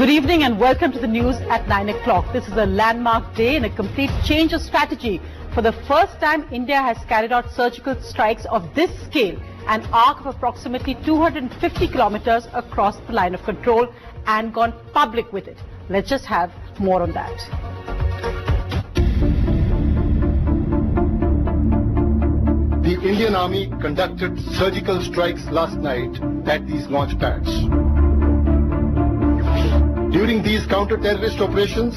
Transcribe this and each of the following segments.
Good evening and welcome to the news at 9 o'clock. This is a landmark day and a complete change of strategy. For the first time, India has carried out surgical strikes of this scale, an arc of approximately 250 kilometers across the line of control, and gone public with it. Let's just have more on that. The Indian Army conducted surgical strikes last night at these launch pads. During these counter-terrorist operations,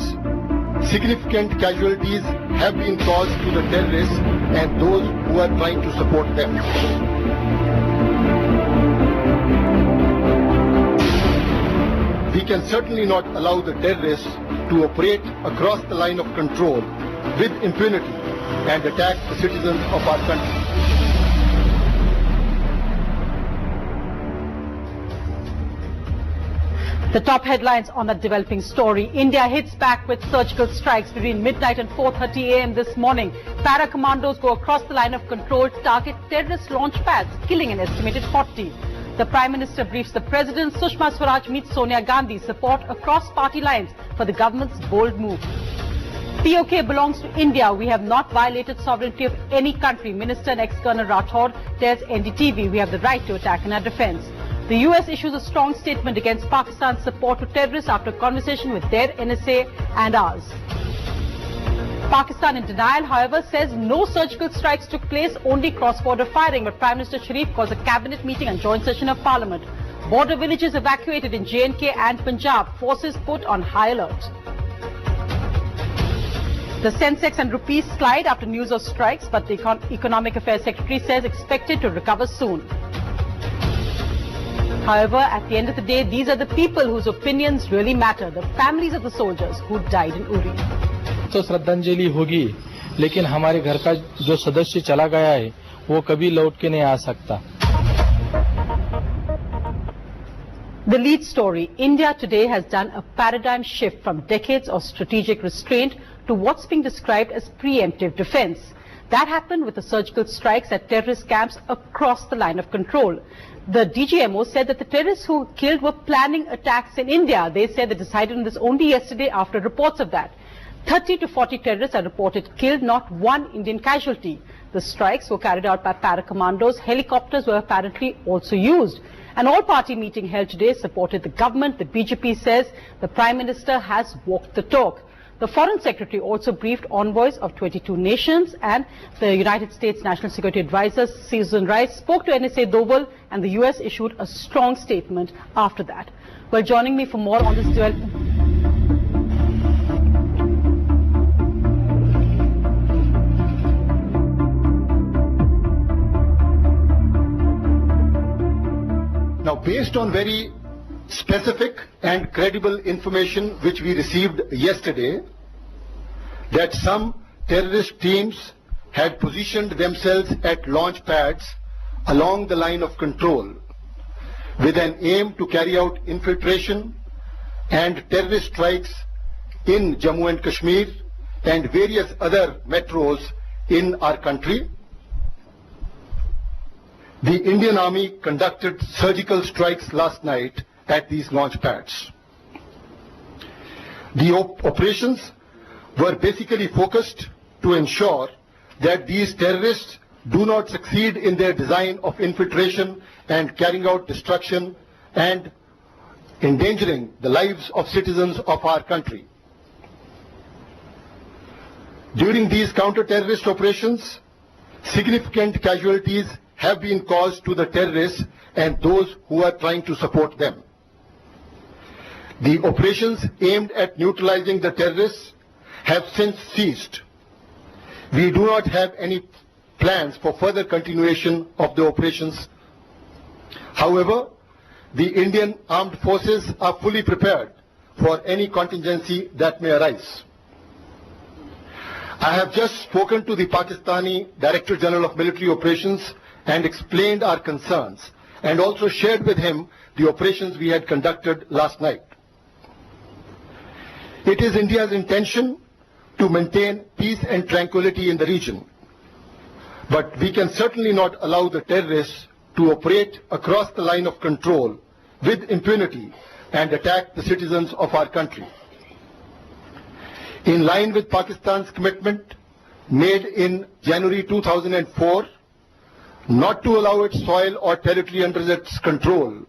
significant casualties have been caused to the terrorists and those who are trying to support them. We can certainly not allow the terrorists to operate across the line of control with impunity and attack the citizens of our country. The top headlines on that developing story. India hits back with surgical strikes between midnight and 4:30 a.m. this morning. Para-commandos go across the line of control to target terrorist launch pads, killing an estimated 40. The Prime Minister briefs the President. Sushma Swaraj meets Sonia Gandhi. Support across party lines for the government's bold move. POK belongs to India. We have not violated sovereignty of any country. Minister and ex-Colonel Rathod tells NDTV we have the right to attack in our defence. The US issues a strong statement against Pakistan's support to terrorists after conversation with their NSA and ours. Pakistan in denial, however, says no surgical strikes took place, only cross-border firing. But Prime Minister Sharif calls a cabinet meeting and joint session of Parliament. Border villages evacuated in J&K and Punjab. Forces put on high alert. The Sensex and rupees slide after news of strikes, but the Economic Affairs Secretary says expected to recover soon. However, at the end of the day, these are the people whose opinions really matter, the families of the soldiers who died in Uri. तो श्रद्धांजलि होगी, लेकिन हमारे घर का जो सदस्य चला गया है, वो कभी लौट के नहीं आ सकता. The lead story. India today has done a paradigm shift from decades of strategic restraint to what's being described as preemptive defense. That happened with the surgical strikes at terrorist camps across the line of control. The DGMO said that the terrorists who were killed were planning attacks in India. They said they decided on this only yesterday after reports of that. 30 to 40 terrorists are reported killed, not one Indian casualty. The strikes were carried out by para-commandos. Helicopters were apparently also used. An all-party meeting held today supported the government. The BJP says the Prime Minister has walked the talk. The Foreign Secretary also briefed envoys of 22 nations, and the United States National Security Advisor Susan Rice spoke to NSA Doval, and the US issued a strong statement after that. Well, joining me for more on this development. Now, based on very specific and credible information which we received yesterday, that some terrorist teams had positioned themselves at launch pads along the line of control with an aim to carry out infiltration and terrorist strikes in Jammu and Kashmir and various other metros in our country. The Indian Army conducted surgical strikes last night at these launch pads. The operations were basically focused to ensure that these terrorists do not succeed in their design of infiltration and carrying out destruction and endangering the lives of citizens of our country. During these counter-terrorist operations, significant casualties have been caused to the terrorists and those who are trying to support them. The operations aimed at neutralizing the terrorists have since ceased. We do not have any plans for further continuation of the operations. However, the Indian armed forces are fully prepared for any contingency that may arise. I have just spoken to the Pakistani Director General of Military Operations and explained our concerns, and also shared with him the operations we had conducted last night. It is India's intention to maintain peace and tranquility in the region, but we can certainly not allow the terrorists to operate across the line of control with impunity and attack the citizens of our country. In line with Pakistan's commitment made in January 2004 not to allow its soil or territory under its control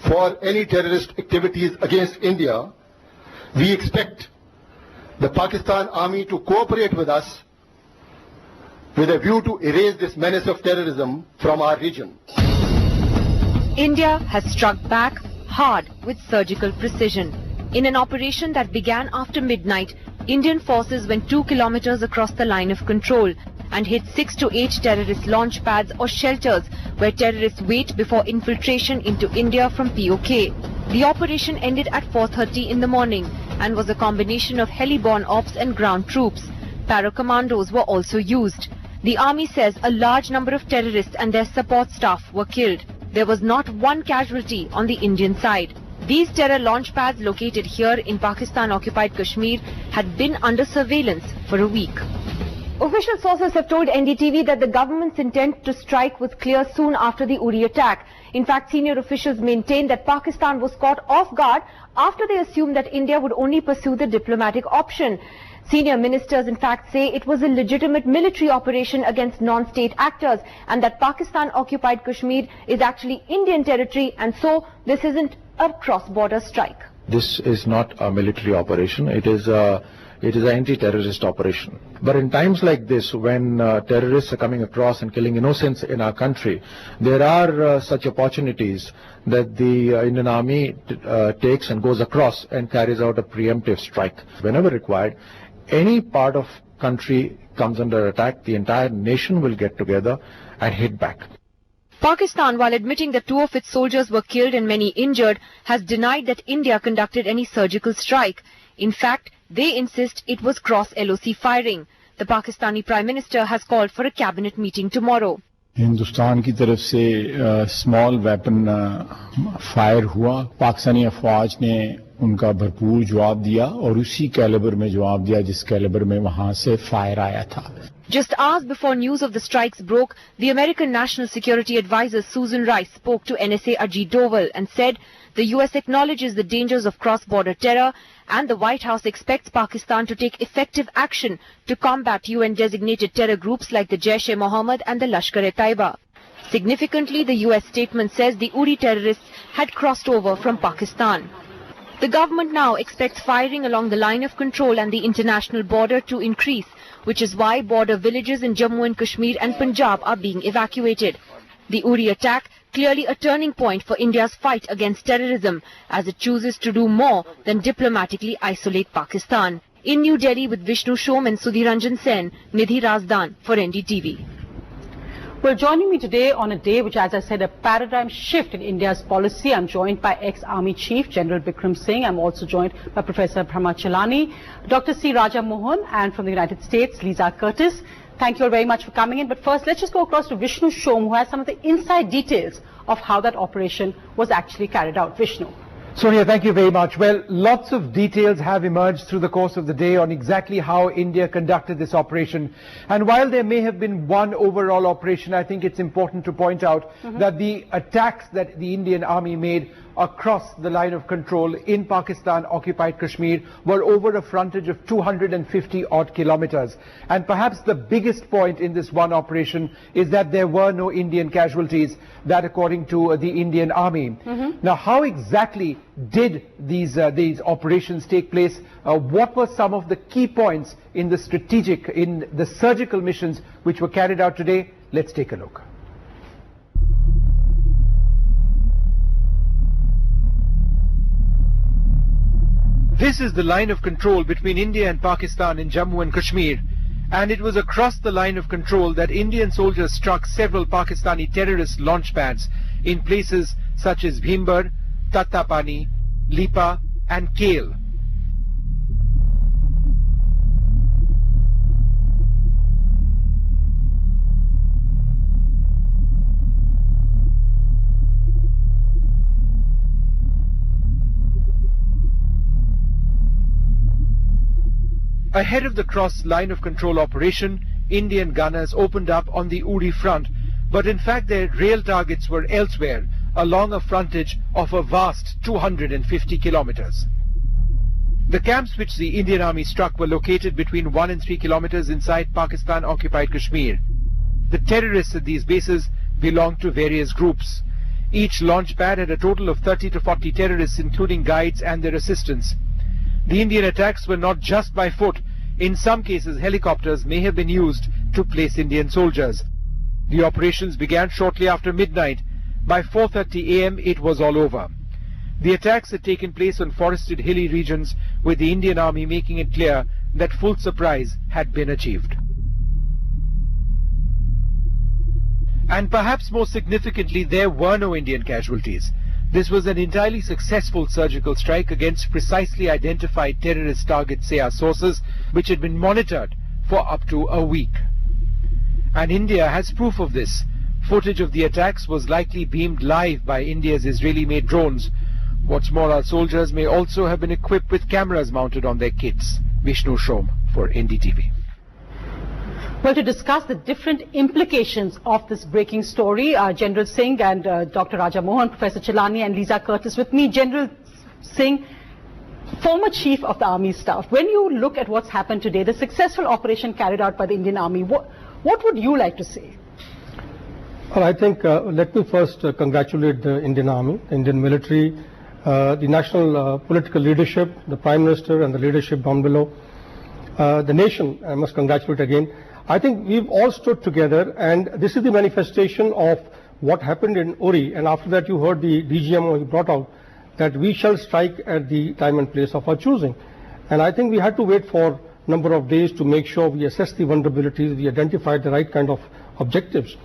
for any terrorist activities against India, we expect the Pakistan Army to cooperate with us with a view to erase this menace of terrorism from our region. India has struck back hard with surgical precision. In an operation that began after midnight, Indian forces went 2 kilometers across the line of control and hit 6 to 8 terrorist launch pads or shelters where terrorists wait before infiltration into India from POK. The operation ended at 4:30 in the morning and was a combination of heli-borne ops and ground troops. Para-commandos were also used. The army says a large number of terrorists and their support staff were killed. There was not one casualty on the Indian side. These terror launch pads located here in Pakistan-occupied Kashmir had been under surveillance for a week. Official sources have told NDTV that the government's intent to strike was clear soon after the Uri attack. In fact, senior officials maintain that Pakistan was caught off guard after they assumed that India would only pursue the diplomatic option. Senior ministers in fact say it was a legitimate military operation against non-state actors and that Pakistan-occupied Kashmir is actually Indian territory and so this isn't a cross-border strike. This is not a military operation. It is an anti-terrorist operation. But in times like this, when terrorists are coming across and killing innocents in our country, there are such opportunities that the Indian Army takes and goes across and carries out a preemptive strike. Whenever required, any part of country comes under attack, the entire nation will get together and hit back. Pakistan, while admitting that 2 of its soldiers were killed and many injured, has denied that India conducted any surgical strike. In fact, they insist it was cross-LOC firing. The Pakistani Prime Minister has called for a cabinet meeting tomorrow. Hindustan की तरफ से small weapon fire हुआ, पाकिस्तानी अफवाज ने उनका भरपूर जवाब दिया और उसी कैलिबर में जवाब दिया जिस कैलिबर में वहां से फायर आया था. Just hours before news of the strikes broke, the American National Security Advisor Susan Rice spoke to NSA Ajit Doval and said the US acknowledges the dangers of cross-border terror and the White House expects Pakistan to take effective action to combat UN-designated terror groups like the Jaish-e-Mohammed and the Lashkar-e-Taiba. Significantly, the US statement says the Uri terrorists had crossed over from Pakistan. The government now expects firing along the line of control and the international border to increase, which is why border villages in Jammu and Kashmir and Punjab are being evacuated. The Uri attack clearly a turning point for India's fight against terrorism as it chooses to do more than diplomatically isolate Pakistan. In New Delhi with Vishnu Shom and Sudhiranjan Sen, Nidhi Razdan for NDTV. Well, joining me today on a day which, as I said, a paradigm shift in India's policy, I'm joined by ex-Army Chief General Bikram Singh. I'm also joined by Professor Brahma Chellaney, Dr. C. Raja Mohan, and from the United States, Lisa Curtis. Thank you all very much for coming in. But first, let's just go across to Vishnu Shom, who has some of the inside details of how that operation was actually carried out. Vishnu. Sonia, thank you very much. Well, lots of details have emerged through the course of the day on exactly how India conducted this operation. And while there may have been one overall operation, I think it's important to point out that the attacks that the Indian Army made across the line of control in Pakistan-occupied Kashmir were over a frontage of 250 odd kilometers. And perhaps the biggest point in this one operation is that there were no Indian casualties, that according to the Indian Army. Now, how exactly did these operations take place? What were some of the key points in the strategic, in the surgical missions which were carried out today? Let's take a look. This is the line of control between India and Pakistan in Jammu and Kashmir. And it was across the line of control that Indian soldiers struck several Pakistani terrorist launch pads in places such as Bhimbar, Tattapani, Lipa and Kale. Ahead of the cross line of control operation, Indian gunners opened up on the Uri front, but in fact their real targets were elsewhere, along a frontage of a vast 250 kilometers. The camps which the Indian Army struck were located between 1 and 3 kilometers inside Pakistan-occupied Kashmir. The terrorists at these bases belonged to various groups. Each launch pad had a total of 30 to 40 terrorists, including guides and their assistants. The Indian attacks were not just by foot. In some cases, helicopters may have been used to place Indian soldiers. The operations began shortly after midnight. By 4:30 a.m., it was all over. The attacks had taken place on forested hilly regions, with the Indian Army making it clear that full surprise had been achieved. And perhaps more significantly, there were no Indian casualties. This was an entirely successful surgical strike against precisely identified terrorist targets, say our sources, which had been monitored for up to a week. And India has proof of this. Footage of the attacks was likely beamed live by India's Israeli-made drones. What's more, our soldiers may also have been equipped with cameras mounted on their kits. Vishnu Shom for NDTV. Well, to discuss the different implications of this breaking story, General Singh and Dr. Raja Mohan, Professor Chellaney and Lisa Curtis with me. General Singh, former Chief of the Army Staff, when you look at what's happened today, the successful operation carried out by the Indian Army, what would you like to say? Well, I think let me first congratulate the Indian Army, the Indian military, the national political leadership, the Prime Minister and the leadership down below. The nation, I must congratulate again. I think we've all stood together, and this is the manifestation of what happened in Uri. And after that, you heard the DGMO, he brought out that we shall strike at the time and place of our choosing. And I think we had to wait for a number of days to make sure we assess the vulnerabilities, we identified the right kind of objectives,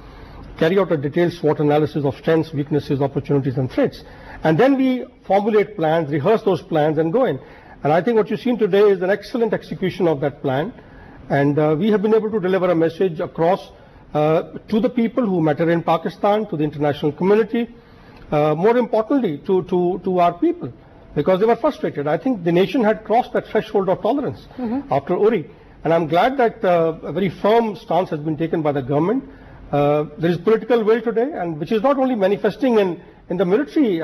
carry out a detailed SWOT analysis of strengths, weaknesses, opportunities and threats. And then we formulate plans, rehearse those plans and go in. And I think what you've seen today is an excellent execution of that plan. And we have been able to deliver a message across to the people who matter in Pakistan, to the international community, more importantly to our people, because they were frustrated. I think the nation had crossed that threshold of tolerance after Uri. And I'm glad that a very firm stance has been taken by the government. There is political will today, and which is not only manifesting in the military,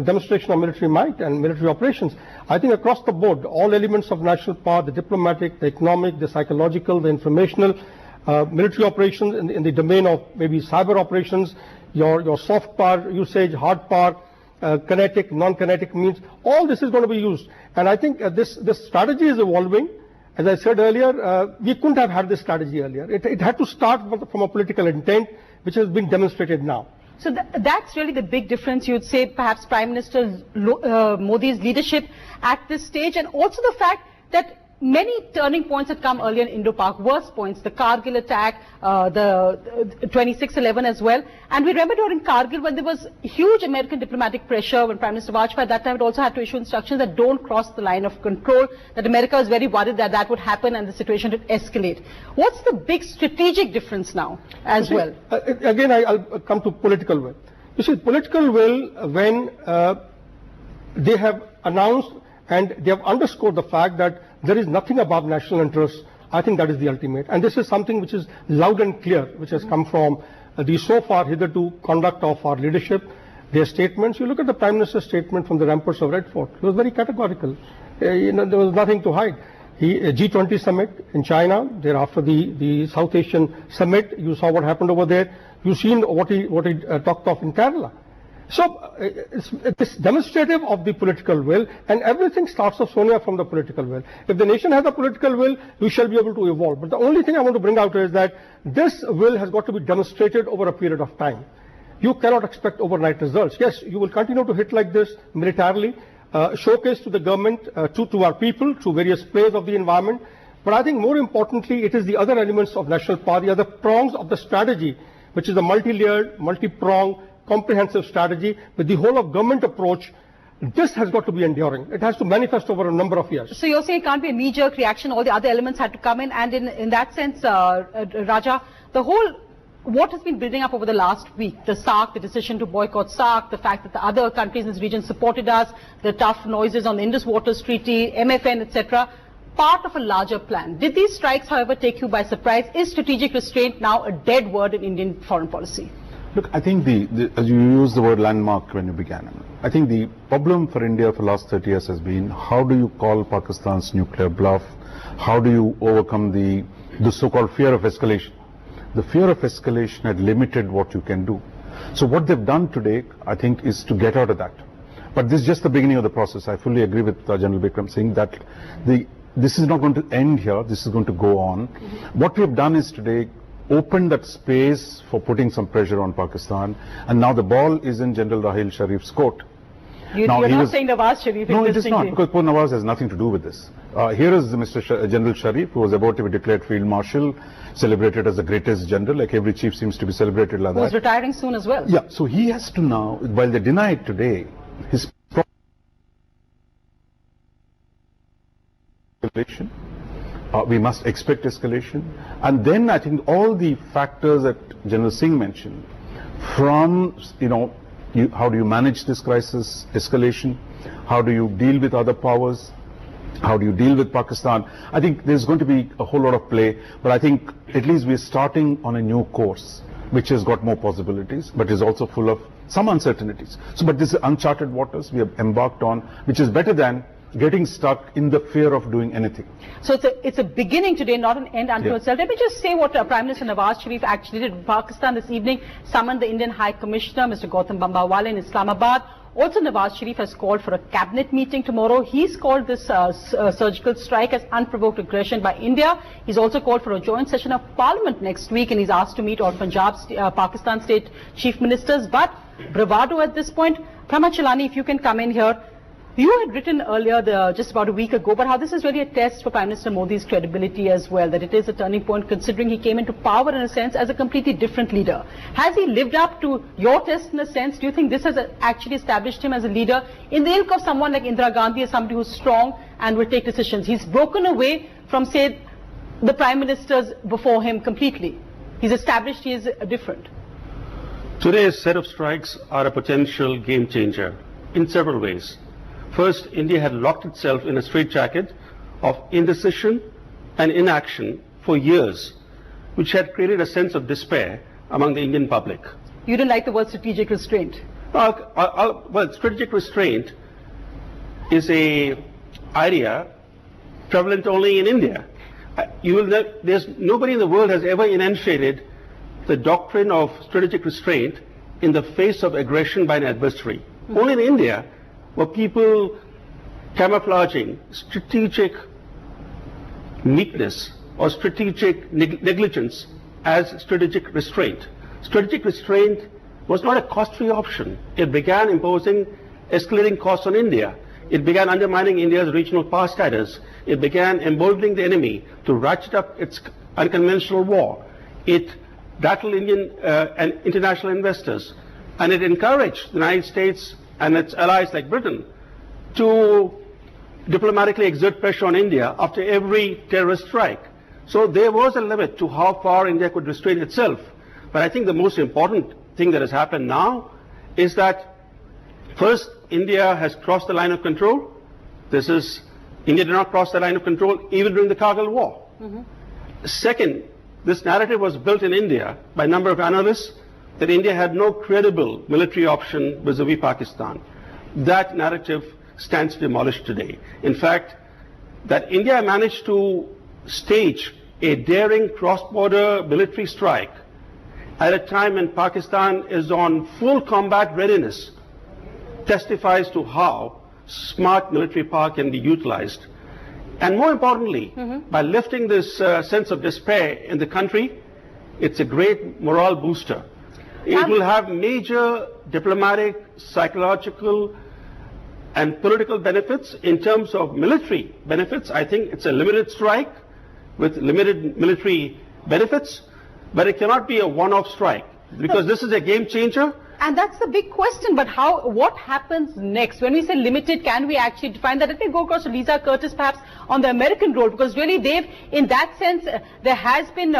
demonstration of military might and military operations. I think across the board, all elements of national power, the diplomatic, the economic, the psychological, the informational, military operations in the domain of maybe cyber operations, your soft power usage, hard power, kinetic, non-kinetic means, all this is going to be used. And I think this strategy is evolving. As I said earlier, we couldn't have had this strategy earlier. It had to start from a political intent, which has been demonstrated now. So that's really the big difference, you'd say, perhaps Prime Minister Modi's leadership at this stage, and also the fact that many turning points had come earlier in Indo-Pak, worst points, the Kargil attack, the 26/11 as well. And we remember during Kargil when there was huge American diplomatic pressure, when Prime Minister Vajpayee at that time also had to issue instructions that don't cross the line of control, that America was very worried that that would happen and the situation would escalate. What's the big strategic difference now as well? Again, I'll come to political will. You see, political will, when they have announced and they have underscored the fact that there is nothing above national interests, I think that is the ultimate. And this is something which is loud and clear, which has come from the so far hitherto conduct of our leadership, their statements. You look at the Prime Minister's statement from the ramparts of Red Fort. He was very categorical. There was nothing to hide. G20 summit in China, thereafter the South Asian summit, you saw what happened over there. You've seen what he talked of in Kerala. So it's demonstrative of the political will, and everything starts off, Sonia, from the political will. If the nation has a political will, we shall be able to evolve. But the only thing I want to bring out is that this will has got to be demonstrated over a period of time. You cannot expect overnight results. Yes, you will continue to hit like this militarily, showcase to the government, to our people, to various players of the environment. But I think more importantly, it is the other elements of national power, the other prongs of the strategy, which is a multi-layered, multi-pronged, comprehensive strategy with the whole of government approach. This has got to be enduring. It has to manifest over a number of years. So you're saying it can't be a knee-jerk reaction, all the other elements had to come in, and in that sense, Raja, the whole, what has been building up over the last week, the SARC, the decision to boycott SARC, the fact that the other countries in this region supported us, the tough noises on the Indus Waters Treaty, MFN, etc., part of a larger plan. Did these strikes, however, take you by surprise? Is strategic restraint now a dead word in Indian foreign policy? Look, I think as you used the word landmark when you began, I think the problem for India for the last 30 years has been how do you call Pakistan's nuclear bluff? How do you overcome the so-called fear of escalation? The fear of escalation had limited what you can do. So what they've done today, I think, is to get out of that. But this is just the beginning of the process. I fully agree with General Bikram saying that this is not going to end here. This is going to go on. What we have done is today open that space for putting some pressure on Pakistan, and now the ball is in General Rahil Sharif's court. You're not saying Nawaz Sharif. No, it is not, because poor Nawaz has nothing to do with this. Here is Mr. General Sharif, who was about to be declared Field Marshal, celebrated as the greatest general, like every chief seems to be celebrated like that. Who's retiring soon as well. Yeah, so he has to now, while they deny it today, his escalation. We must expect escalation. And then I think all the factors that General Singh mentioned, from, how do you manage this crisis, escalation, how do you deal with other powers, how do you deal with Pakistan? I think there's going to be a whole lot of play, but I think at least we're starting on a new course, which has got more possibilities, but is also full of some uncertainties. So, but this is uncharted waters we have embarked on, which is better than getting stuck in the fear of doing anything. So it's a beginning today, not an end unto itself. Let me just say what Prime Minister Nawaz Sharif actually did. Pakistan this evening summoned the Indian High Commissioner, Mr. Gautam Bambawala, in Islamabad. Also, Nawaz Sharif has called for a cabinet meeting tomorrow. He's called this surgical strike as unprovoked aggression by India. He's also called for a joint session of Parliament next week, and he's asked to meet all Punjab's Pakistan state chief ministers. But bravado at this point. Brahma, Chellaney, if you can come in here. You had written earlier, just about a week ago, but how this is really a test for Prime Minister Modi's credibility as well, that it is a turning point considering he came into power in a sense as a completely different leader. Has he lived up to your test in a sense? Do you think this has actually established him as a leader in the ilk of someone like Indira Gandhi, as somebody who's strong and will take decisions? He's broken away from, say, the Prime Ministers before him completely. He's established he is different. Today's set of strikes are a potential game changer in several ways. First, India had locked itself in a straitjacket of indecision and inaction for years, which had created a sense of despair among the Indian public. You didn't like the word strategic restraint? Well, strategic restraint is an idea prevalent only in India. There's nobody in the world has ever enunciated the doctrine of strategic restraint in the face of aggression by an adversary. Only in India were people camouflaging strategic meekness or strategic negligence as strategic restraint. Strategic restraint was not a cost-free option. It began imposing escalating costs on India. It began undermining India's regional power status. It began emboldening the enemy to ratchet up its unconventional war. It rattled Indian and international investors. And it encouraged the United States and its allies like Britain to diplomatically exert pressure on India after every terrorist strike. So there was a limit to how far India could restrain itself. But I think the most important thing that has happened now is that first, India has crossed the line of control. India did not cross the line of control even during the Kargil war. Second, this narrative was built in India by a number of analysts that India had no credible military option vis-a-vis Pakistan. That narrative stands demolished today. In fact, that India managed to stage a daring cross-border military strike at a time when Pakistan is on full combat readiness testifies to how smart military power can be utilized. And more importantly, by lifting this sense of despair in the country, it's a great morale booster. It will have major diplomatic, psychological, and political benefits. In terms of military benefits, I think it's a limited strike with limited military benefits, but it cannot be a one-off strike because this is a game changer. And that's the big question, but what happens next? When we say limited, can we actually define that? Let me go across to Lisa Curtis perhaps on the American role, because really in that sense, there has been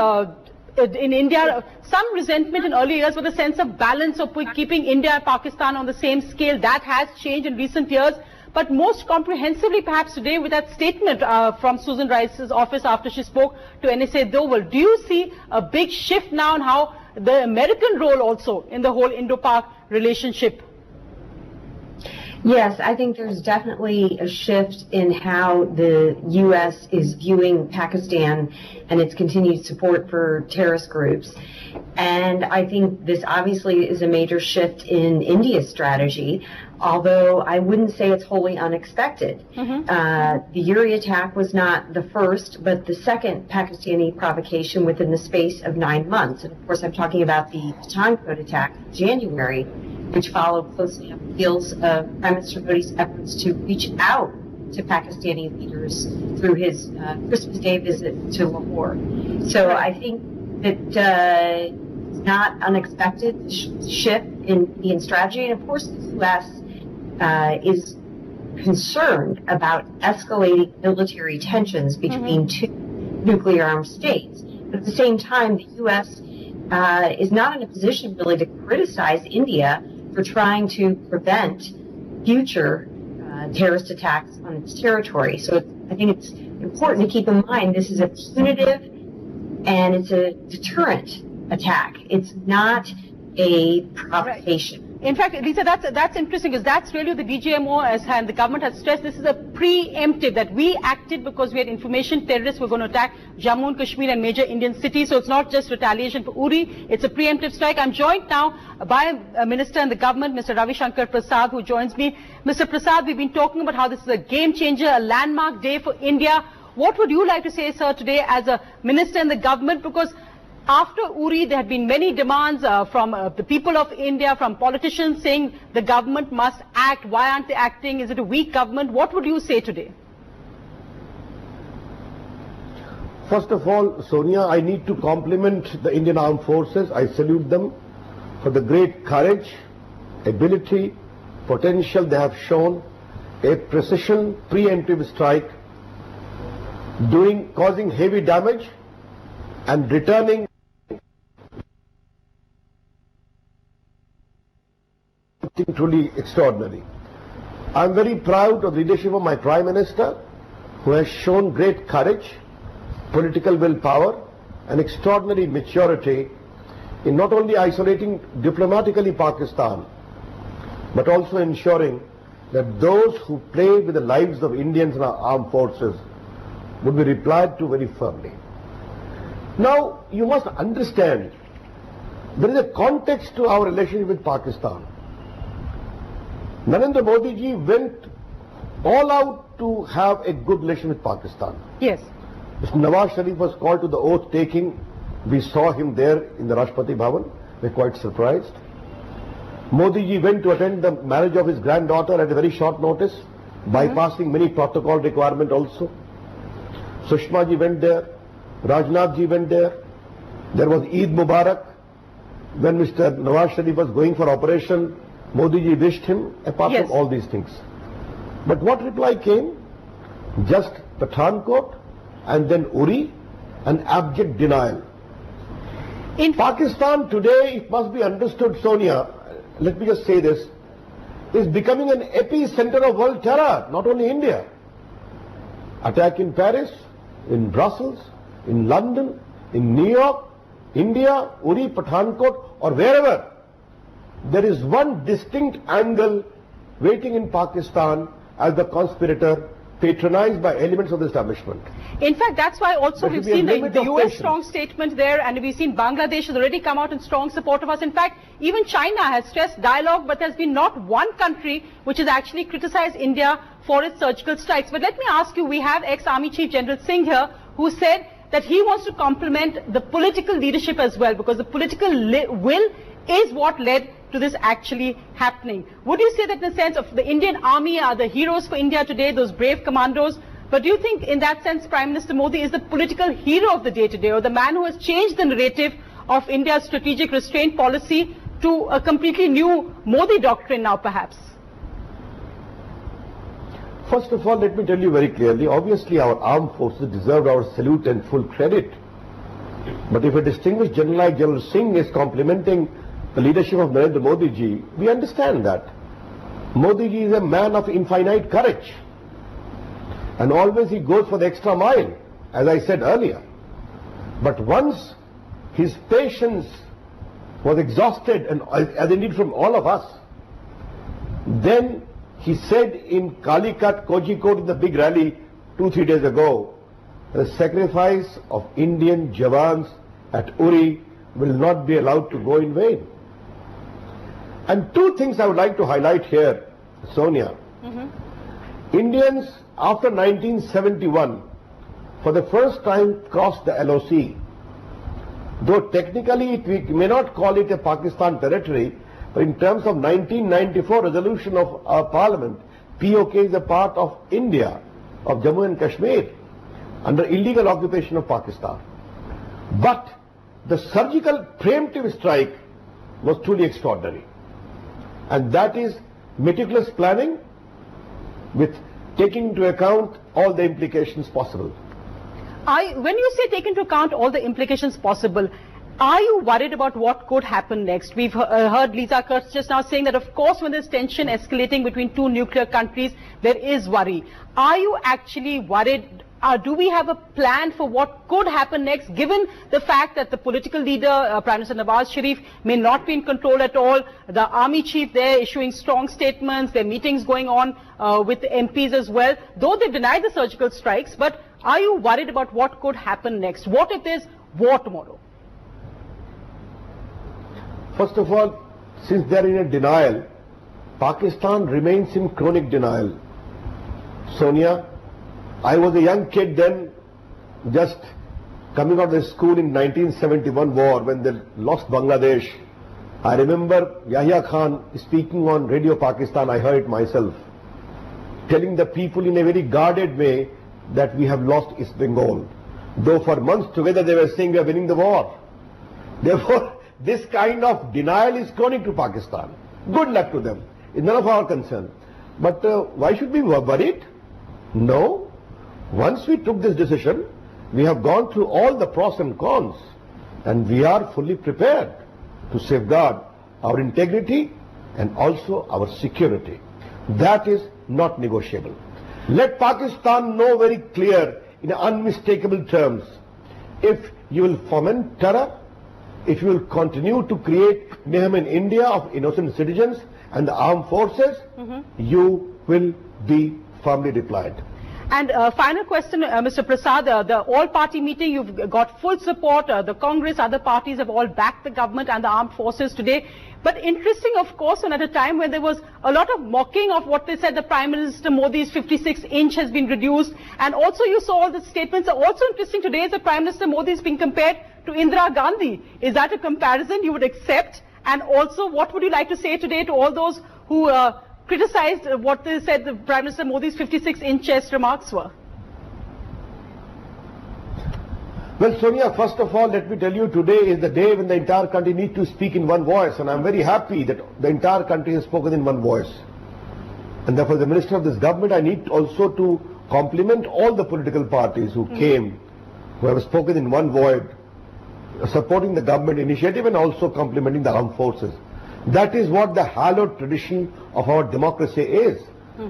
in India some resentment in early years with a sense of balance of keeping India and Pakistan on the same scale. That has changed in recent years. But most comprehensively perhaps today with that statement from Susan Rice's office after she spoke to NSA Doval, do you see a big shift now in how the American role also in the whole Indo-Pak relationship? Yes, I think there's definitely a shift in how the U.S. is viewing Pakistan and its continued support for terrorist groups. And I think this obviously is a major shift in India's strategy, although I wouldn't say it's wholly unexpected. The Uri attack was not the first, but the second Pakistani provocation within the space of 9 months. And of course, I'm talking about the Pathankot attack in January, which followed closely on the heels of Prime Minister Modi's efforts to reach out to Pakistani leaders through his Christmas Day visit to Lahore. So I think that it's not unexpected shift in Indian strategy. And of course, the U.S. Is concerned about escalating military tensions between two nuclear-armed states. But at the same time, the U.S. is not in a position really to criticize India for trying to prevent future terrorist attacks on its territory. So I think it's important to keep in mind this is a punitive and it's a deterrent attack. It's not a provocation. Right. In fact, Lisa, that's interesting because that's really the DGMO and the government has stressed this is a preemptive, that we acted because we had information terrorists were going to attack Jammu and Kashmir and major Indian cities. So it's not just retaliation for Uri, it's a preemptive strike. I'm joined now by a minister in the government, Mr. Ravi Shankar Prasad, who joins me. Mr. Prasad, we've been talking about how this is a game changer, a landmark day for India. What would you like to say, sir, today as a minister in the government? Because after Uri, there had been many demands from the people of India, from politicians saying the government must act. Why aren't they acting? Is it a weak government? What would you say today? First of all, Sonia, I need to compliment the Indian Armed Forces. I salute them for the great courage, ability, potential they have shown, a precision, preemptive strike, causing heavy damage and returning something truly extraordinary. I am very proud of the leadership of my Prime Minister, who has shown great courage, political willpower and extraordinary maturity in not only isolating diplomatically Pakistan, but also ensuring that those who play with the lives of Indians in our armed forces would be replied to very firmly. Now, you must understand, there is a context to our relationship with Pakistan. Narendra Modi ji went all out to have a good relation with Pakistan. Yes. Mr. Nawaz Sharif was called to the oath taking. We saw him there in the Rashtrapati Bhavan. We were quite surprised. Modi ji went to attend the marriage of his granddaughter at a very short notice, bypassing many protocol requirements also. Sushma ji went there. Rajnath ji went there. There was Eid Mubarak. When Mr. Nawaz Sharif was going for operation, Modi ji wished him, apart from all these things. But what reply came? Just Pathankot and then Uri and abject denial. In Pakistan today, it must be understood, Sonia, let me just say this, is becoming an epicenter of world terror, not only India. Attack in Paris, in Brussels, in London, in New York, India, Uri, Pathankot, or wherever. There is one distinct angle waiting in Pakistan as the conspirator patronized by elements of the establishment. In fact, that's why also we've seen the US strong statement there, and we've seen Bangladesh has already come out in strong support of us. In fact, even China has stressed dialogue, but there's been not one country which has actually criticized India for its surgical strikes. But let me ask you, we have ex-Army Chief General Singh here, who said that he wants to complement the political leadership as well, because the political will is what led to this actually happening. Would you say that in the sense of the Indian Army are the heroes for India today, those brave commandos? But do you think in that sense Prime Minister Modi is the political hero of the day today, or the man who has changed the narrative of India's strategic restraint policy to a completely new Modi doctrine now perhaps? First of all, let me tell you very clearly, obviously our armed forces deserve our salute and full credit. But if a distinguished general like General Singh is complimenting the leadership of Narendra Modi ji, we understand that. Modi ji is a man of infinite courage. And always he goes for the extra mile, as I said earlier. But once his patience was exhausted, and as indeed from all of us. Then he said in Calicut, Kozhikode, in the big rally 2-3 days ago, the sacrifice of Indian Jawans at Uri will not be allowed to go in vain. And two things I would like to highlight here, Sonia. Indians, after 1971, for the first time crossed the LOC. Though technically we may not call it a Pakistan territory, but in terms of 1994 resolution of our parliament, POK is a part of India, of Jammu and Kashmir, under illegal occupation of Pakistan. But the surgical preemptive strike was truly extraordinary. And that is meticulous planning with taking into account all the implications possible. When you say take into account all the implications possible, are you worried about what could happen next? We've heard Lisa Kurtz just now saying that, of course, when there's tension escalating between two nuclear countries, there is worry. Are you actually worried? Do we have a plan for what could happen next, given the fact that the political leader, Prime Minister Nawaz Sharif, may not be in control at all, the army chief there issuing strong statements, there are meetings going on with the MPs as well, though they've denied the surgical strikes, but are you worried about what could happen next? What if there's war tomorrow? First of all, since they are in a denial, Pakistan remains in chronic denial. Sonia, I was a young kid then, just coming out of the school in 1971 war when they lost Bangladesh. I remember Yahya Khan speaking on Radio Pakistan, I heard it myself, telling the people in a very guarded way that we have lost East Bengal. Though for months together they were saying we are winning the war. Therefore, this kind of denial is chronic to Pakistan. Good luck to them. It's none of our concern. But why should we be worried? No. Once we took this decision, we have gone through all the pros and cons, and we are fully prepared to safeguard our integrity and also our security. That is not negotiable. Let Pakistan know very clear in unmistakable terms, if you will foment terror, if you will continue to create mayhem in India of innocent citizens and the armed forces, you will be firmly deployed. And final question, Mr. Prasad, the all-party meeting, you've got full support, the Congress, other parties have all backed the government and the armed forces today. But interesting, of course, and at a time when there was a lot of mocking of what they said, the Prime Minister Modi's 56-inch has been reduced. And also you saw all the statements. Also interesting today is that Prime Minister Modi is being compared to Indira Gandhi. Is that a comparison you would accept? And also, what would you like to say today to all those who criticized what they said the Prime Minister Modi's 56-inch chest remarks were? Well, Sonia, first of all, let me tell you, today is the day when the entire country needs to speak in one voice, and I'm very happy that the entire country has spoken in one voice. And therefore, the Minister of this government, I need also to compliment all the political parties who came, who have spoken in one voice, supporting the government initiative and also complimenting the armed forces. That is what the hallowed tradition of our democracy is.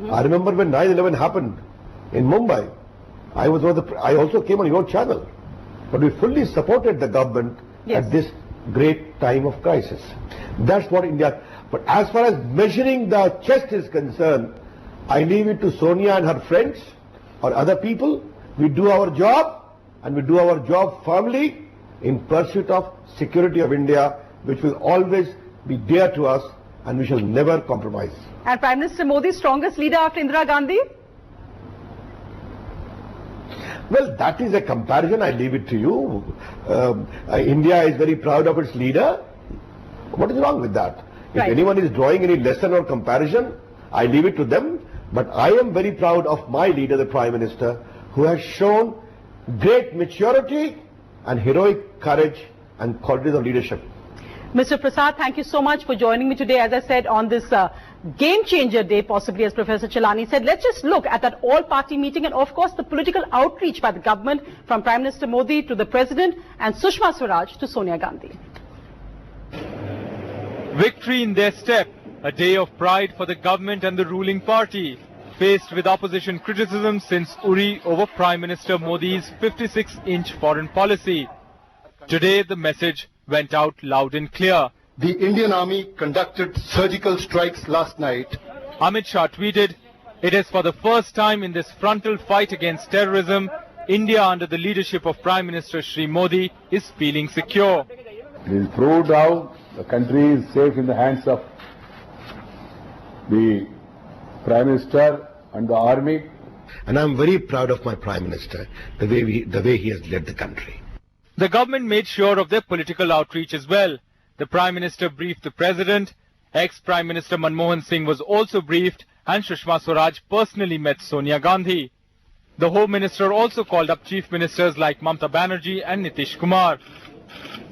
I remember when 9/11 happened in Mumbai, I also came on your channel, but we fully supported the government at this great time of crisis. That's what India. But as far as measuring the chest is concerned, I leave it to Sonia and her friends or other people. We do our job, and we do our job firmly in pursuit of security of India, which will always be dear to us, and we shall never compromise. And Prime Minister Modi, strongest leader after Indira Gandhi? Well, that is a comparison. I leave it to you. India is very proud of its leader. What is wrong with that? If anyone is drawing any lesson or comparison, I leave it to them. But I am very proud of my leader, the Prime Minister, who has shown great maturity and heroic courage and qualities of leadership. Mr. Prasad, thank you so much for joining me today. As I said, on this game-changer day, possibly, as Professor Chellaney said, let's just look at that all-party meeting and, of course, the political outreach by the government from Prime Minister Modi to the President and Sushma Swaraj to Sonia Gandhi. Victory in their step, a day of pride for the government and the ruling party, faced with opposition criticism since Uri over Prime Minister Modi's 56-inch foreign policy. Today, the message went out loud and clear. the Indian Army conducted surgical strikes last night. Amit Shah tweeted, "It is for the first time in this frontal fight against terrorism, India under the leadership of Prime Minister Shri Modi is feeling secure." It is proved now the country is safe in the hands of the Prime Minister and the Army. And I'm very proud of my Prime Minister, the way he has led the country. The government made sure of their political outreach as well. The Prime Minister briefed the President, ex-Prime Minister Manmohan Singh was also briefed, and Sushma Swaraj personally met Sonia Gandhi. The Home Minister also called up Chief Ministers like Mamata Banerjee and Nitish Kumar.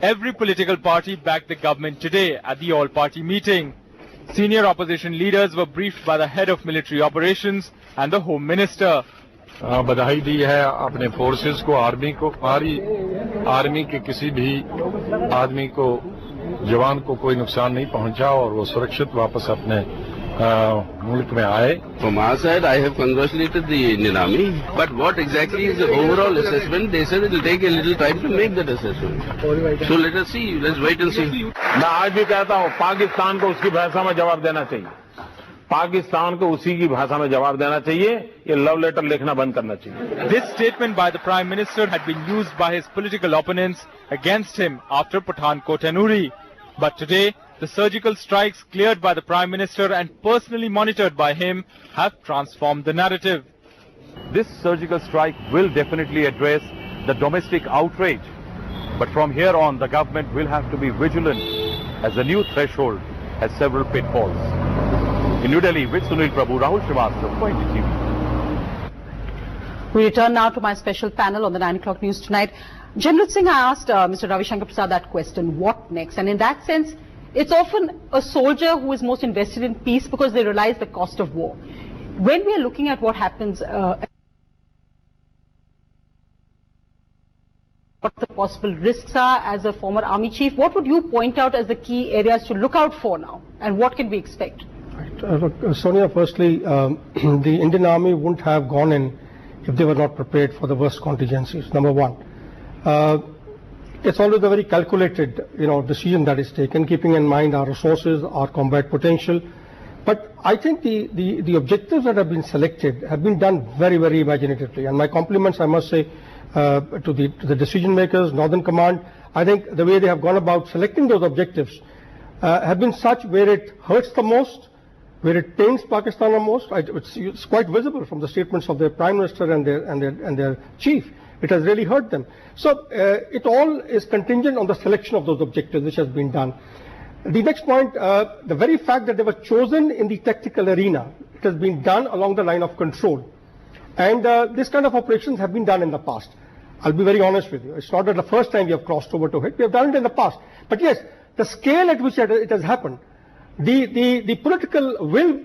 Every political party backed the government today at the all-party meeting. Senior opposition leaders were briefed by the head of military operations and the Home Minister. बधाई दी है अपने forces को, army को, हमारी army के किसी भी आदमी को, जवान को कोई नुकसान नहीं पहुंचा और वो सुरक्षित वापस अपने मुल्क में आए. From our side, I have congratulated the Indian Army, but what exactly is the overall assessment? They said it will take a little time to make that assessment. So let us see, let's wait and see. मैं आज भी कहता हूँ पाकिस्तान को उसकी भाषा में जवाब देना चाहिए. पाकिस्तान को उसी की भाषा में जवाब देना चाहिए. ये लव लेटर लिखना बंद करना चाहिए. This statement by the Prime Minister had been used by his political opponents against him after Pathankot and Uri. But today, the surgical strikes cleared by the Prime Minister and personally monitored by him have transformed the narrative. This surgical strike will definitely address the domestic outrage. But from here on, the government will have to be vigilant as the new threshold has several pitfalls. In New Delhi, with Sunil Prabhu, Rahul Srivastava for NDTV. We return now to my special panel on the 9 o'clock news tonight. General Singh, I asked Mr. Ravi Shankar Prasad that question, what next? And in that sense, it's often a soldier who is most invested in peace because they realize the cost of war. When we are looking at what happens, what the possible risks are as a former army chief, what would you point out as the key areas to look out for now? And what can we expect? Sonia, firstly, the Indian Army wouldn't have gone in if they were not prepared for the worst contingencies, number one. It's always a very calculated, decision that is taken, keeping in mind our resources, our combat potential. But I think the objectives that have been selected have been done very, very imaginatively. And my compliments, I must say, to the decision makers, Northern Command. I think the way they have gone about selecting those objectives have been such where it hurts the most, where it pains Pakistan the most. It's quite visible from the statements of their Prime Minister and their chief. It has really hurt them. So it all is contingent on the selection of those objectives which has been done. The next point, the very fact that they were chosen in the tactical arena, it has been done along the line of control. And this kind of operations have been done in the past. I'll be very honest with you. It's not that the first time we have crossed over to it. We have done it in the past. But yes, the scale at which it has happened, the political will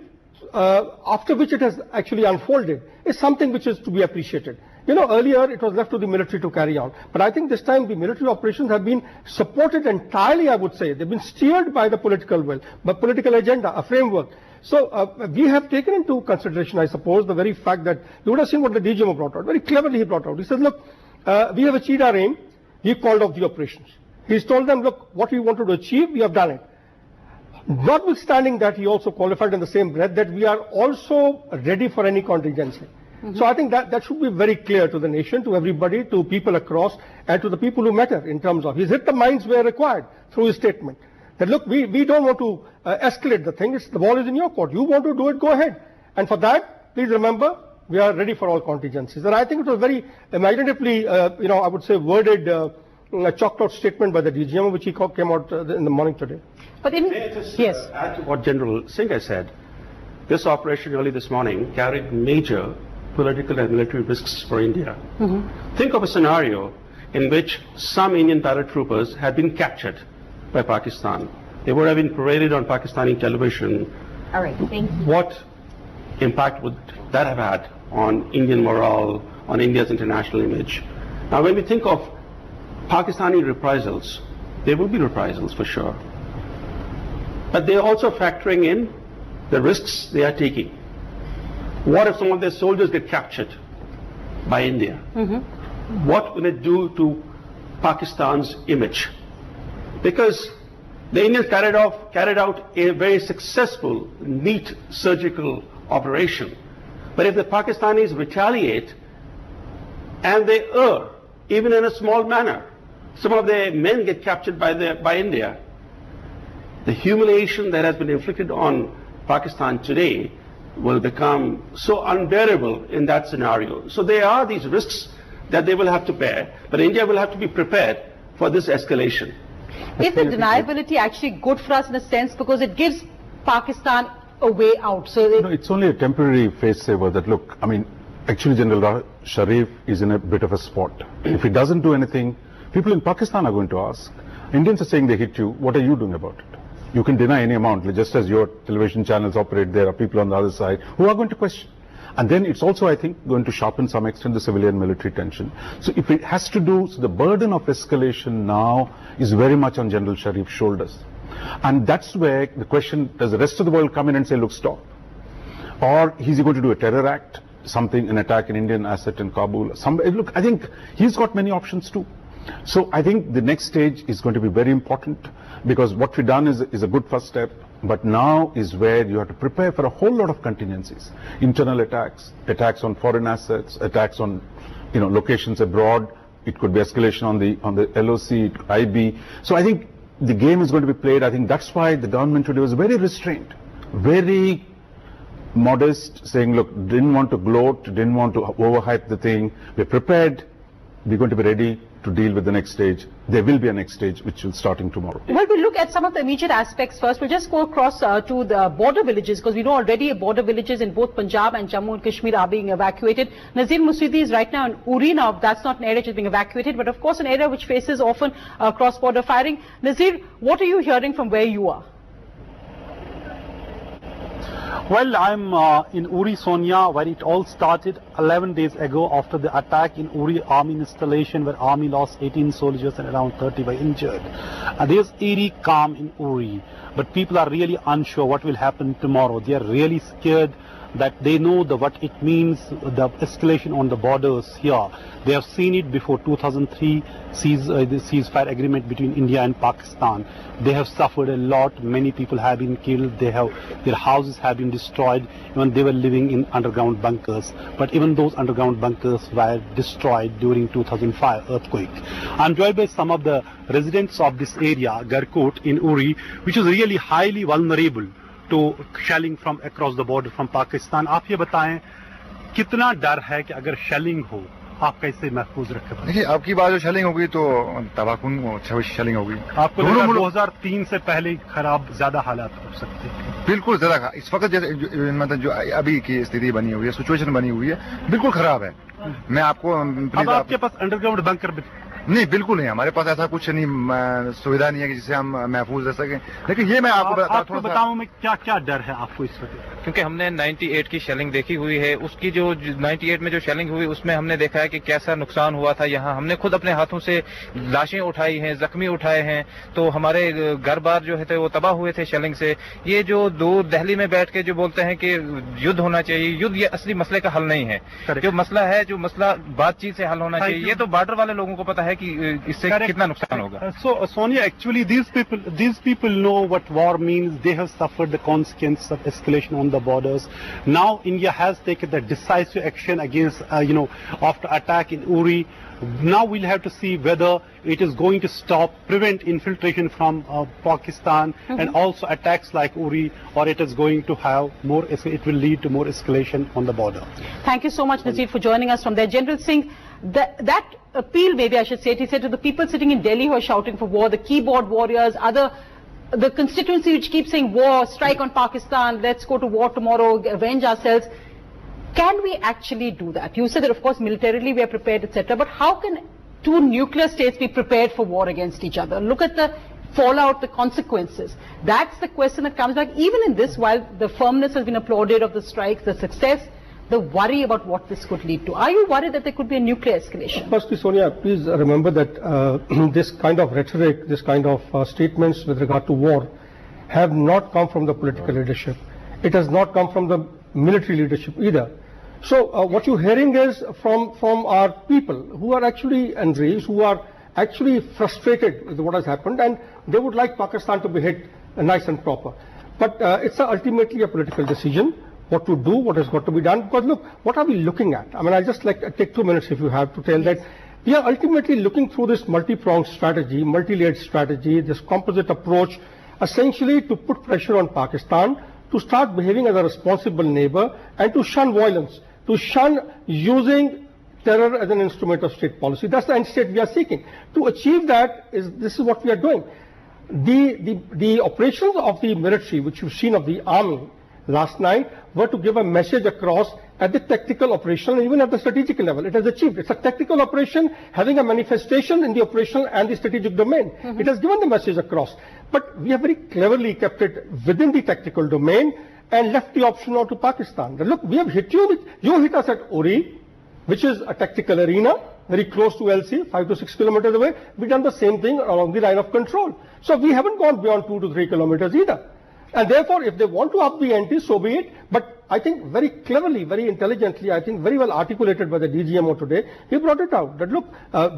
after which it has actually unfolded is something which is to be appreciated. Earlier it was left to the military to carry out. But I think this time the military operations have been supported entirely, I would say. They've been steered by the political will, by political agenda, a framework. So we have taken into consideration, I suppose, the very fact that you would have seen what the DGMO brought out. Very cleverly he brought out. He said, look, we have achieved our aim. We called off the operations. He's told them, look, what we wanted to achieve, we have done it. Notwithstanding that, he also qualified in the same breath that we are also ready for any contingency. So I think that should be very clear to the nation, to everybody, to people across, and to the people who matter in terms of, he's hit the minds where required through his statement. That look, we don't want to escalate the thing, the ball is in your court. You want to do it, go ahead. And for that, please remember, we are ready for all contingencies. And I think it was very imaginatively, I would say worded, chalked out statement by the DGMO, which he came out in the morning today. But yes. Add to what General Singh has said, this operation early this morning carried major political and military risks for India. Think of a scenario in which some Indian paratroopers had been captured by Pakistan. They would have been paraded on Pakistani television. All right, thank you. What impact would that have had on Indian morale, on India's international image? Now, when we think of Pakistani reprisals, there will be reprisals for sure. But they are also factoring in the risks they are taking. What if some of their soldiers get captured by India? What will it do to Pakistan's image? Because The Indians carried out a very successful, neat surgical operation. But if the Pakistanis retaliate and they err, even in a small manner, some of their men get captured by India, the humiliation that has been inflicted on Pakistan today will become so unbearable in that scenario. So there are these risks that they will have to bear, but India will have to be prepared for this escalation. Is the deniability actually good for us in a sense, because it gives Pakistan a way out? So no, it's only a temporary face saver that, look, I mean, actually General Sharif is in a bit of a spot. If he doesn't do anything, people in Pakistan are going to ask. Indians are saying they hit you, what are you doing about it? You can deny any amount, just as your television channels operate, there are people on the other side who are going to question. And then it's also, I think, going to sharpen some extent the civilian-military tension. So if it has to do, so the burden of escalation now is very much on General Sharif's shoulders. And that's where the question, does the rest of the world come in and say, look, stop? Or is he going to do a terror act, something, an attack in Indian asset in Kabul? Look, I think he's got many options too. So I think the next stage is going to be very important, because what we've done is a good first step, but now is where you have to prepare for a whole lot of contingencies. Internal attacks, attacks on foreign assets, attacks on locations abroad. It could be escalation on the LOC, IB. So I think the game is going to be played. I think that's why the government today was very restrained, very modest, saying, look, didn't want to gloat, didn't want to overhype the thing. We're prepared. We're going to be ready to deal with the next stage. There will be a next stage which will starting tomorrow. Well, we'll look at some of the immediate aspects first. We'll just go across to the border villages, because we know already border villages in both Punjab and Jammu and Kashmir are being evacuated. Nazir Musidi is right now in Uri. Now, that's not an area which is being evacuated, but of course an area which faces often cross-border firing. Nazir, what are you hearing from where you are? Well, I'm in Uri, Sonia, where it all started 11 days ago after the attack in Uri army installation, where army lost 18 soldiers and around 30 were injured. There's eerie calm in Uri, but people are really unsure what will happen tomorrow. They are really scared that they know what it means, the escalation on the borders here. They have seen it before 2003 the ceasefire agreement between India and Pakistan. They have suffered a lot. Many people have been killed. Their houses have been destroyed. Even they were living in underground bunkers. But even those underground bunkers were destroyed during 2005 earthquake. I'm joined by some of the residents of this area, Garkot in Uri, which is really highly vulnerable to shelling from across the border from Pakistan. आप ये बताएं कितना डर है कि अगर shelling हो आप कैसे महफूज रखें? देखिए, आपकी बात जो शेलिंग होगी तो तबाहकुन शेलिंग होगी। आपको लगा 2003 से पहले खराब ज्यादा हालात हो सकते हैं? बिल्कुल ज्यादा। इस वक्त जैसे मतलब जो अभी की स्थिति बनी हुई है, सिचुएशन बनी हुई है, बिल्कुल खराब है। मैं आपको अब आपके पास अंडरग्राउंड बंकर नहीं, बिल्कुल नहीं, हमारे पास ऐसा कुछ नहीं, सुविधा नहीं है कि जिससे हम महफूज रह सकें। लेकिन ये मैं आपको बताऊं मैं क्या डर है आपको इस वक्त? क्योंकि हमने 98 की शेलिंग देखी हुई है, उसकी जो 98 में जो शेलिंग हुई उसमें हमने देखा है कि कैसा नुकसान हुआ था। यहाँ हमने खुद अपने हाथों से लाशें उठाई हैं, जख्मी उठाए हैं, तो हमारे घर बार जो है वो तबाह हुए थे शेलिंग से। ये जो दो दिल्ली में बैठ के जो बोलते हैं कि युद्ध होना चाहिए, युद्ध ये असली मसले का हल नहीं है। जो मसला है, जो मसला बातचीत से हल होना चाहिए, ये तो बॉर्डर वाले लोगों को पता है कि इससे कितना नुकसान होगा। So Sonia, actually these people know what war means. They have suffered the consequences of escalation on the borders. Now India has taken the decisive action against after attack in Uri. Now we'll have to see whether it is going to prevent infiltration from Pakistan and also attacks like Uri, or it is going to have it will lead to more escalation on the border. Thank you so much, Nazir, for joining us from there. General Singh, that appeal, maybe I should say, he said to the people sitting in Delhi who are shouting for war, the keyboard warriors, the constituency which keeps saying war, strike on Pakistan, let's go to war tomorrow, avenge ourselves. Can we actually do that? You said that, of course, militarily we are prepared, etc. But how can two nuclear states be prepared for war against each other? Look at the fallout, the consequences. That's the question that comes back. Even in this, while the firmness has been applauded of the strikes, the success, the worry about what this could lead to. Are you worried that there could be a nuclear escalation? Firstly, Sonia, please remember that this kind of rhetoric, this kind of statements with regard to war have not come from the political leadership. It has not come from the military leadership either. So what you're hearing is from our people who are actually enraged, who are actually frustrated with what has happened, and they would like Pakistan to be hit nice and proper. But it's ultimately a political decision, what to do, what has got to be done. Because look, what are we looking at? I mean, I'll just take 2 minutes if you have to tell that. We are ultimately looking through this multi-pronged strategy, multi-layered strategy, this composite approach, essentially to put pressure on Pakistan to start behaving as a responsible neighbor and to shun violence, to shun using terror as an instrument of state policy. That's the end state we are seeking. To achieve that, this is what we are doing. The operations of the military, which you've seen of the army last night, were to give a message across at the tactical, operational, and even at the strategic level. It has achieved. It's a tactical operation having a manifestation in the operational and the strategic domain. It has given the message across. But we have very cleverly kept it within the tactical domain and left the option out to Pakistan. That, look, we have hit you, you hit us at Uri, which is a tactical arena, very close to LC, 5 to 6 kilometers away. We've done the same thing along the line of control. So we haven't gone beyond 2 to 3 kilometers either. And therefore, if they want to up the ante, so be it. But I think very cleverly, very intelligently, I think very well articulated by the DGMO today, he brought it out. That look,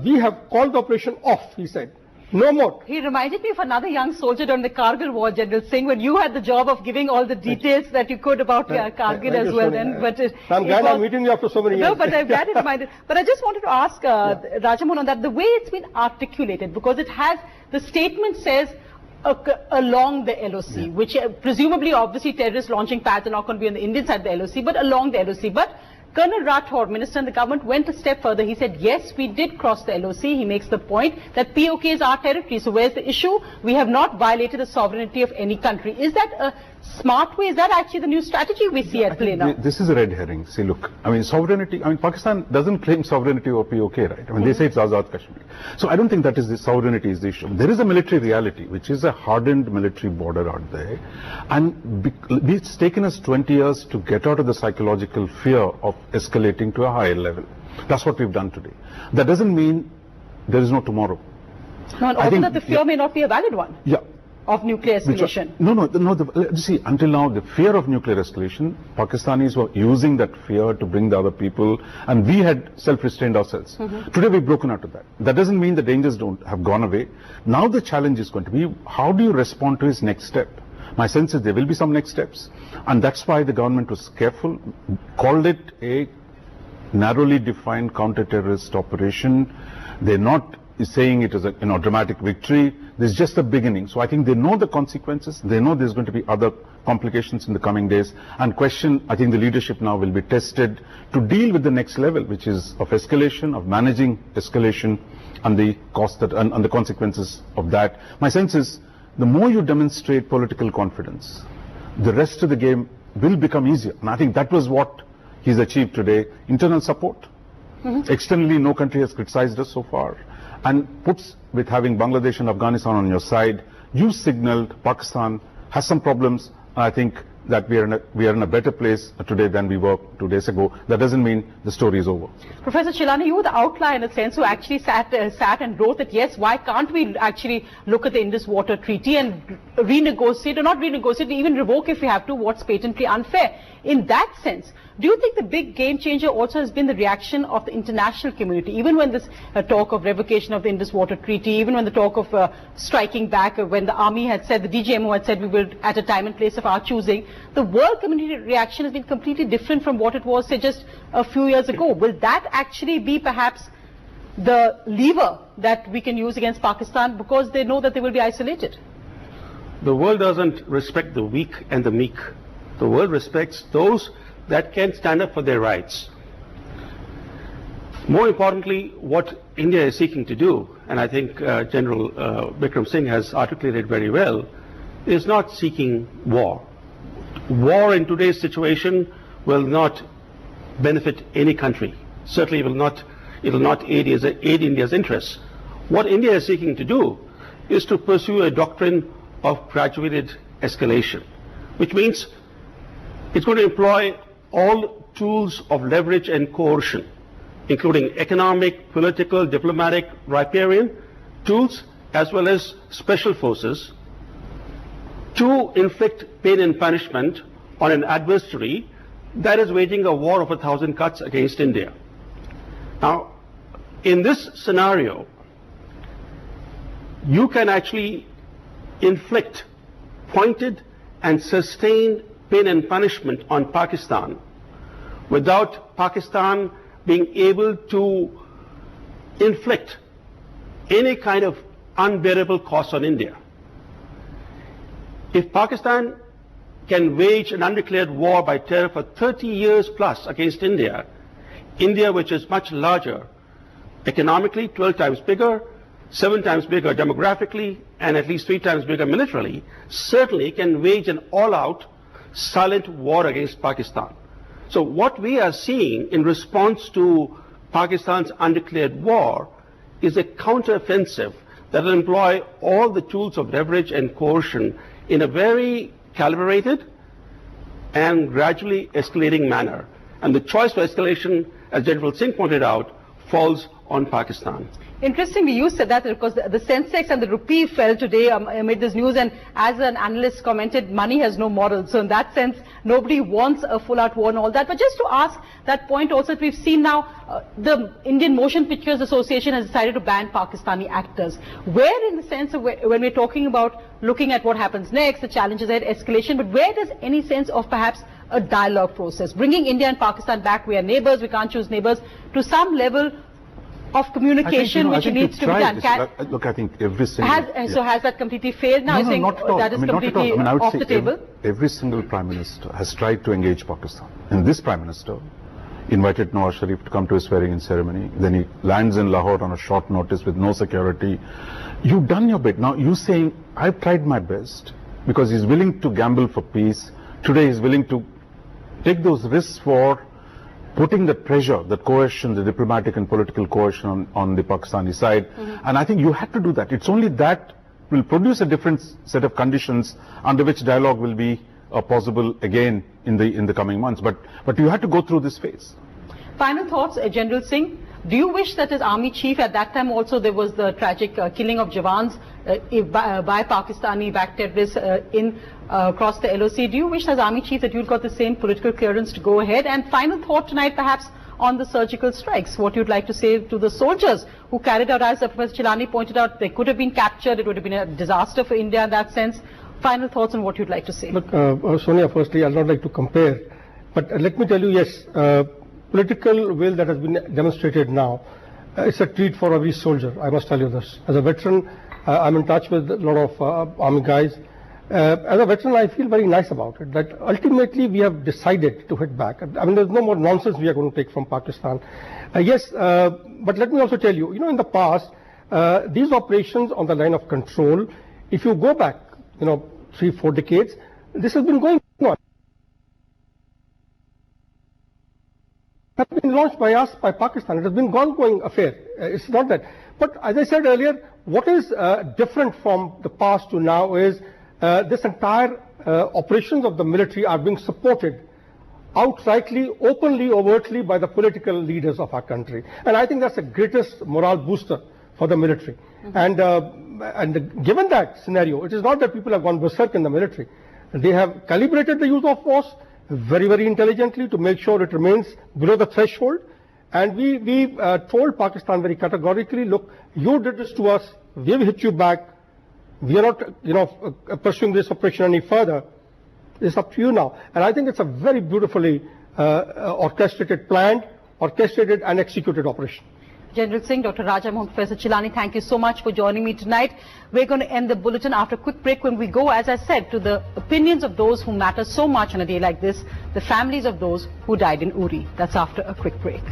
we have called the operation off, he said. No more. He reminded me of another young soldier during the Kargil war, General Singh, when you had the job of giving all the details that you could about Kargil as well. Then, but I'm glad I'm meeting you after so many years. No, but I'm glad it reminded. But I just wanted to ask Rajamohan on that, the way it's been articulated, because it has, the statement says, along the LOC, which presumably, obviously, terrorist launching pads are not going to be on the Indian side of the LOC, but along the LOC. But Colonel Rathore, Minister in the government, went a step further. He said, yes, we did cross the LOC. He makes the point that POK is our territory. So where's the issue? We have not violated the sovereignty of any country. Is that a smart way? Is that actually the new strategy we see at play now? This is a red herring. See, look, I mean, sovereignty, I mean, Pakistan doesn't claim sovereignty over POK, right? I mean, they say it's Azad Kashmir. So I don't think that is the sovereignty is the issue. There is a military reality, which is a hardened military border out there. And it's taken us 20 years to get out of the psychological fear of escalating to a higher level. That's what we've done today. That doesn't mean there is no tomorrow. No, and also that the fear may not be a valid one. Yeah. Of nuclear escalation. See, until now, the fear of nuclear escalation, Pakistanis were using that fear to bring the other people, and we had self-restrained ourselves. Today, we've broken out of that. That doesn't mean the dangers have gone away. Now the challenge is going to be, how do you respond to his next step? My sense is there will be some next steps, and that's why the government was careful, called it a narrowly defined counter-terrorist operation. They're not saying it is a dramatic victory. This is just the beginning. So I think they know the consequences. They know there's going to be other complications in the coming days. And I think the leadership now will be tested to deal with the next level, which is of escalation, of managing escalation, and the cost and the consequences of that. My sense is, the more you demonstrate political confidence, the rest of the game will become easier. And I think that was what he's achieved today. Internal support. Externally, no country has criticized us so far. And puts, with having Bangladesh and Afghanistan on your side, you signaled Pakistan has some problems. And I think that we are in a better place today than we were 2 days ago. That doesn't mean the story is over. Professor Chellaney, you were the outlier in a sense who actually sat and wrote that, yes, why can't we actually look at the Indus Water Treaty and renegotiate, or not renegotiate, even revoke if we have to, what's patently unfair. In that sense, do you think the big game changer also has been the reaction of the international community, even when this talk of revocation of the Indus Water Treaty, even when the talk of striking back, when the army had said, the DGMO had said we will at a time and place of our choosing, the world community reaction has been completely different from what it was, say, just a few years ago. Will that actually be perhaps the lever that we can use against Pakistan, because they know that they will be isolated? The world doesn't respect the weak and the meek. The world respects those that can stand up for their rights. More importantly, what India is seeking to do, and I think General Bikram Singh has articulated very well, is not seeking war. War in today's situation will not benefit any country. Certainly it will not aid India's interests. What India is seeking to do is to pursue a doctrine of graduated escalation, which means it's going to employ all tools of leverage and coercion, including economic, political, diplomatic, riparian tools, as well as special forces, to inflict pain and punishment on an adversary that is waging a war of 1,000 cuts against India. Now, in this scenario, you can actually inflict pointed and sustained pain and punishment on Pakistan without Pakistan being able to inflict any kind of unbearable cost on India. If Pakistan can wage an undeclared war by terror for 30 years plus against India, India, which is much larger, economically 12 times bigger, 7 times bigger demographically, and at least 3 times bigger militarily, certainly can wage an all-out, silent war against Pakistan. So what we are seeing in response to Pakistan's undeclared war is a counteroffensive that will employ all the tools of leverage and coercion in a very calibrated and gradually escalating manner. And the choice for escalation, as General Singh pointed out, falls on Pakistan. Interestingly, you said that because the Sensex and the rupee fell today amid this news, and as an analyst commented, money has no moral. So in that sense, nobody wants a full-out war and all that. But just to ask that point also, that we've seen now, the Indian Motion Pictures Association has decided to ban Pakistani actors. Where in the sense of when we're talking about looking at what happens next, the challenges ahead, escalation, but where does any sense of perhaps a dialogue process, bringing India and Pakistan back, we are neighbors, we can't choose neighbors, to some level of communication which needs to be done? Look, I think every single... So has that completely failed now? No, not at all. That is completely off the table? Every single Prime Minister has tried to engage Pakistan. And this Prime Minister invited Nawaz Sharif to come to his swearing-in ceremony. Then he lands in Lahore on a short notice with no security. You've done your bit. Now you're saying, I've tried my best, because he's willing to gamble for peace. Today he's willing to take those risks for putting the pressure, the coercion, the diplomatic and political coercion on the Pakistani side. And I think you had to do that. It's only that will produce a different set of conditions under which dialogue will be possible again in the coming months. But you had to go through this phase. Final thoughts, General Singh. Do you wish that as army chief, at that time also there was the tragic killing of Jawans by Pakistani-backed terrorists across the LOC. Do you wish as army chief that you'd got the same political clearance to go ahead? And final thought tonight perhaps on the surgical strikes, what you'd like to say to the soldiers who carried out, as Professor Chellaney pointed out, they could have been captured, it would have been a disaster for India in that sense. Final thoughts on what you'd like to say. Look, Sonia, firstly, I'd not like to compare, but let me tell you, yes, political will that has been demonstrated now, it's a treat for every soldier, I must tell you this. As a veteran, I'm in touch with a lot of army guys. As a veteran, I feel very nice about it, that ultimately we have decided to hit back. I mean, there's no more nonsense we are going to take from Pakistan. Yes, but let me also tell you, in the past, these operations on the line of control, if you go back, 3-4 decades, this has been going on. It has been launched by us, by Pakistan. It has been ongoing affair. It's not that. But as I said earlier, what is different from the past to now is this entire operations of the military are being supported outrightly, openly, overtly by the political leaders of our country. And I think that's the greatest morale booster for the military. And given that scenario, it is not that people have gone berserk in the military. They have calibrated the use of force very, very intelligently to make sure it remains below the threshold. And we told Pakistan very categorically, look, you did this to us, we have hit you back, we are not, pursuing this operation any further. It's up to you now. And I think it's a very beautifully orchestrated, planned, orchestrated and executed operation. General Singh, Dr. Raja Mohan, Professor Chellaney, thank you so much for joining me tonight. We're going to end the bulletin after a quick break when we go, as I said, to the opinions of those who matter so much on a day like this, the families of those who died in Uri. That's after a quick break.